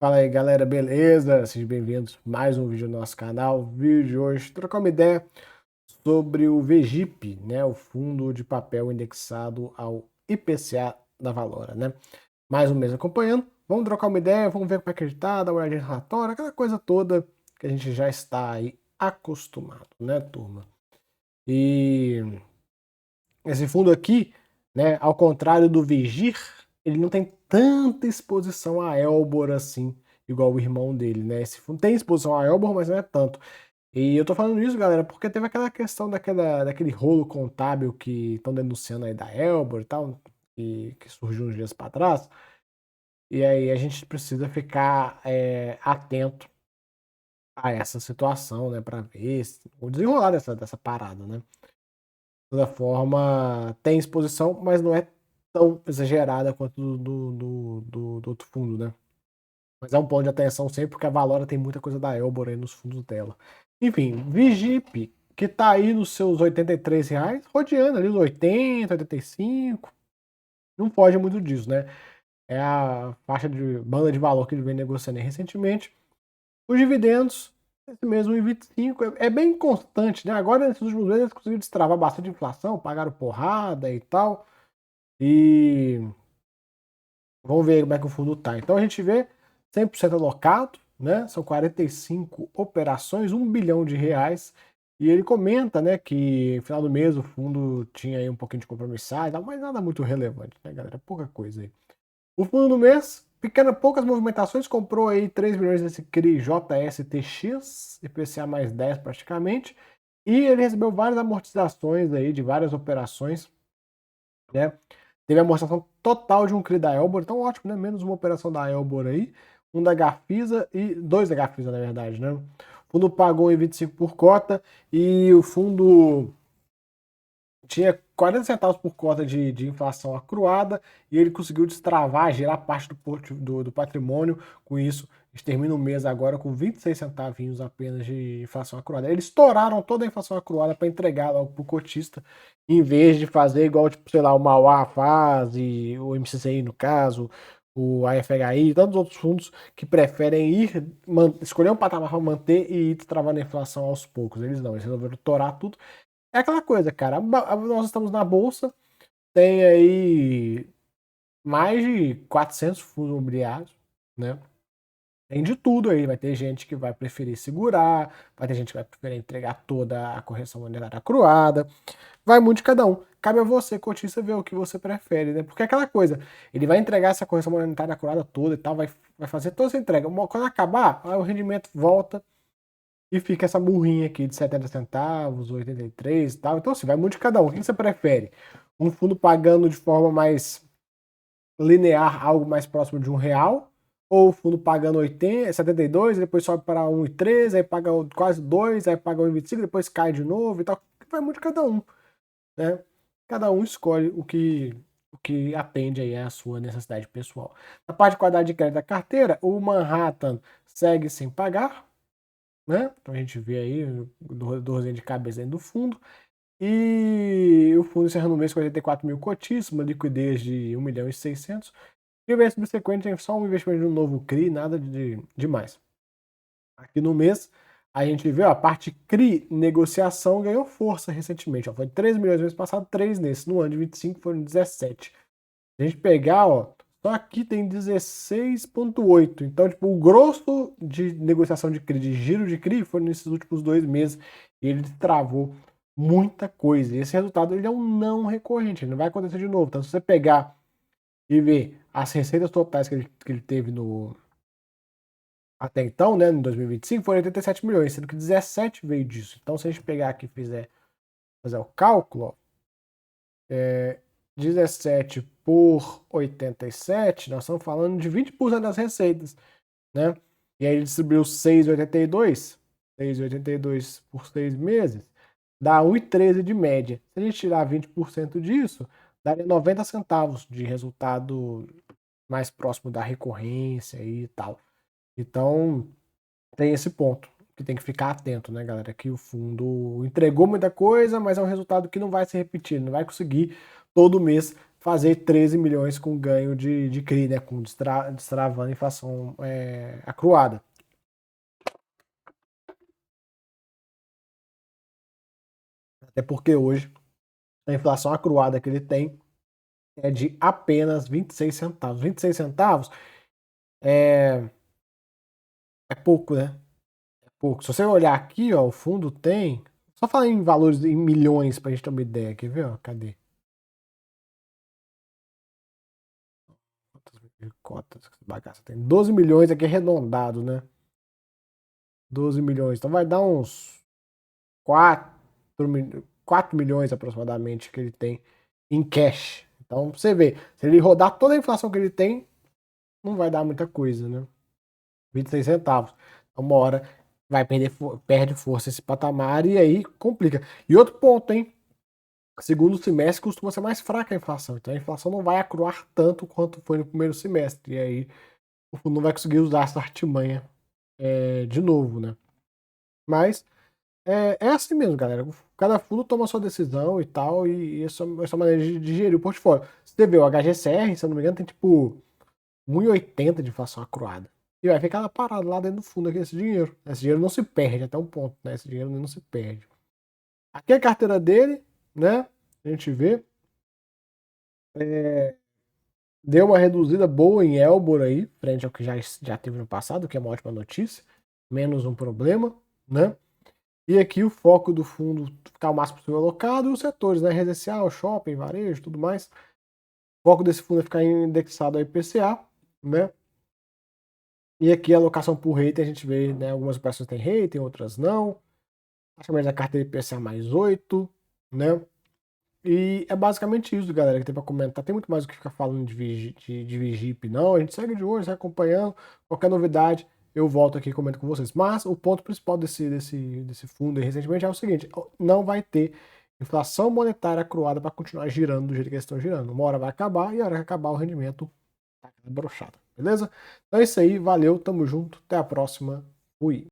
Fala aí, galera, beleza? Sejam bem-vindos a mais um vídeo do nosso canal. Vídeo de hoje, trocar uma ideia sobre o VGIP, né? O Fundo de Papel Indexado ao IPCA da Valora, né? Mais um mês acompanhando. Vamos trocar uma ideia, vamos ver como é que ele tá, dar uma olhadinha no relatório, aquela coisa toda que a gente já está aí acostumado, né, turma? E esse fundo aqui, né, ao contrário do Vigir, ele não tem tanta exposição a Elbor assim, igual o irmão dele, né? Esse fundo tem exposição a Elbor, mas não é tanto. E eu tô falando isso, galera, porque teve aquela questão daquele rolo contábil que estão denunciando aí da Elbor e tal, que surgiu uns dias para trás. E aí a gente precisa ficar atento a essa situação, né, para ver o desenrolar dessa parada, né? De toda forma, tem exposição, mas não é tão exagerada quanto do outro fundo, né? Mas é um ponto de atenção sempre, porque a Valora tem muita coisa da Elbor aí nos fundos dela. Enfim, Vigip, que tá aí nos seus R$ 83, rodeando ali os 80, 85. Não foge muito disso, né? É a faixa de banda de valor que ele vem negociando aí recentemente. Os dividendos, esse mesmo em 25, é bem constante, né? Agora, nesses últimos meses, eles conseguiram destravar bastante inflação, pagaram porrada e tal. E vamos ver como é que o fundo tá. Então a gente vê 100% alocado, né? São 45 operações, R$ 1 bilhão. E ele comenta, né, que no final do mês o fundo tinha aí um pouquinho de compromissado, mas nada muito relevante, né, galera? Pouca coisa aí. O fundo do mês, poucas movimentações, comprou aí 3 milhões desse CRI JSTX, IPCA mais 10 praticamente, e ele recebeu várias amortizações aí de várias operações, né? Teve a amortização total de um CRI da Elbor, então ótimo, né? Menos uma operação da Elbor aí, um da Gafisa e dois da Gafisa, na verdade, né? O fundo pagou em 25 por cota e o fundo tinha 40 centavos por cota de inflação acruada e ele conseguiu destravar, gerar parte do patrimônio. Com isso, eles terminam o mês agora com 26 centavinhos apenas de inflação acruada. Eles estouraram toda a inflação acruada para entregar logo para o cotista, em vez de fazer igual, tipo, sei lá, o Mauá faz, e o MCCI no caso, o AFHI e tantos outros fundos que preferem escolher um patamar para manter e ir destravando a inflação aos poucos. Eles não, eles resolveram torar tudo. É aquela coisa, cara. Nós estamos na bolsa, tem aí mais de 400 fundos imobiliários, né? Tem de tudo aí. Vai ter gente que vai preferir segurar, vai ter gente que vai preferir entregar toda a correção monetária acruada. Vai muito de cada um. Cabe a você, cotista, ver o que você prefere, né? Porque é aquela coisa, ele vai entregar essa correção monetária acurada toda e tal, vai fazer toda essa entrega. Quando acabar, aí o rendimento volta e fica essa burrinha aqui de 70 centavos, 83 e tal. Então, assim, vai muito de cada um. O que você prefere? Um fundo pagando de forma mais linear, algo mais próximo de R$ 1? Ou o fundo pagando 80, 72, depois sobe para 1,13, aí paga quase 2, aí paga 1,25, depois cai de novo e tal. Vai muito de cada um, né? Cada um escolhe o que atende aí à sua necessidade pessoal. Na parte de quadrante de crédito da carteira, o Manhattan segue sem pagar, né? Então a gente vê aí dorzinha de cabeça dentro do fundo. E o fundo encerrando o mês com 84 mil cotistas, uma liquidez de 1.600.000. E o mês subsequente tem só um investimento de um novo CRI, nada de demais. Aqui no mês, a gente vê ó, a parte CRI negociação ganhou força recentemente. Ó, foi 3 milhões no mês passado, 3 nesse. No ano de 25 foram 17. Se a gente pegar, ó, só aqui tem 16,8. Então, tipo, o grosso de negociação de CRI, de giro de CRI, foi nesses últimos 2 meses. E ele travou muita coisa. E esse resultado ele é um não recorrente, ele não vai acontecer de novo. Então, se você pegar e ver as receitas totais que ele teve até então, né, em 2025, foram 87 milhões, sendo que 17 veio disso. Então, se a gente pegar aqui e fazer o cálculo, ó, 17 por 87, nós estamos falando de 20% das receitas, né? E aí ele distribuiu 6,82 por 6 meses, dá 1,13 de média. Se a gente tirar 20% disso, daria 90 centavos de resultado mais próximo da recorrência e tal. Então, tem esse ponto que tem que ficar atento, né, galera? Que o fundo entregou muita coisa, mas é um resultado que não vai se repetir, não vai conseguir todo mês fazer 13 milhões com ganho de CRI, né, com destravando a inflação acruada. Até porque hoje a inflação acruada que ele tem é de apenas 26 centavos. 26 centavos é pouco, né? É pouco. Se você olhar aqui, ó, o fundo tem. Só falar em valores em milhões pra gente ter uma ideia. Quer ver? Ó, cadê? Quantas cotas que bagaça tem? 12 milhões aqui arredondado, né? 12 milhões. Então vai dar uns 4 milhões aproximadamente que ele tem em cash. Então, pra você ver, se ele rodar toda a inflação que ele tem, não vai dar muita coisa, né? 26 centavos. Uma hora vai perde força esse patamar e aí complica. E outro ponto, hein? Segundo semestre costuma ser mais fraca a inflação. Então a inflação não vai acruar tanto quanto foi no primeiro semestre. E aí o fundo não vai conseguir usar essa artimanha de novo, né? Mas é assim mesmo, galera. Cada fundo toma a sua decisão e tal, e essa maneira de gerir o portfólio. Você vê o HGCR, se eu não me engano, tem tipo 1,80 de inflação acruada. E vai ficar parado lá dentro do fundo aqui esse dinheiro. Esse dinheiro não se perde até um ponto, né? Esse dinheiro não se perde. Aqui é a carteira dele, né? A gente vê. Deu uma reduzida boa em Elbor aí, frente ao que já teve no passado, que é uma ótima notícia. Menos um problema, né? E aqui o foco do fundo ficar o máximo possível alocado e os setores, né? Residencial, shopping, varejo, tudo mais. O foco desse fundo é ficar indexado ao IPCA, né? E aqui a alocação por rating, a gente vê, né? Algumas operações têm rating, outras não. Taxa média da carteira IPCA mais 8, né? E é basicamente isso, galera, que tem para comentar. Tem muito mais o que ficar falando de Vigip, não. A gente segue de olho, segue acompanhando. Qualquer novidade, eu volto aqui e comento com vocês. Mas o ponto principal desse fundo aí, recentemente é o seguinte: não vai ter inflação monetária acruada para continuar girando do jeito que eles estão girando. Uma hora vai acabar e a hora que acabar o rendimento tá broxado, beleza? Então é isso aí, valeu, tamo junto, até a próxima, fui.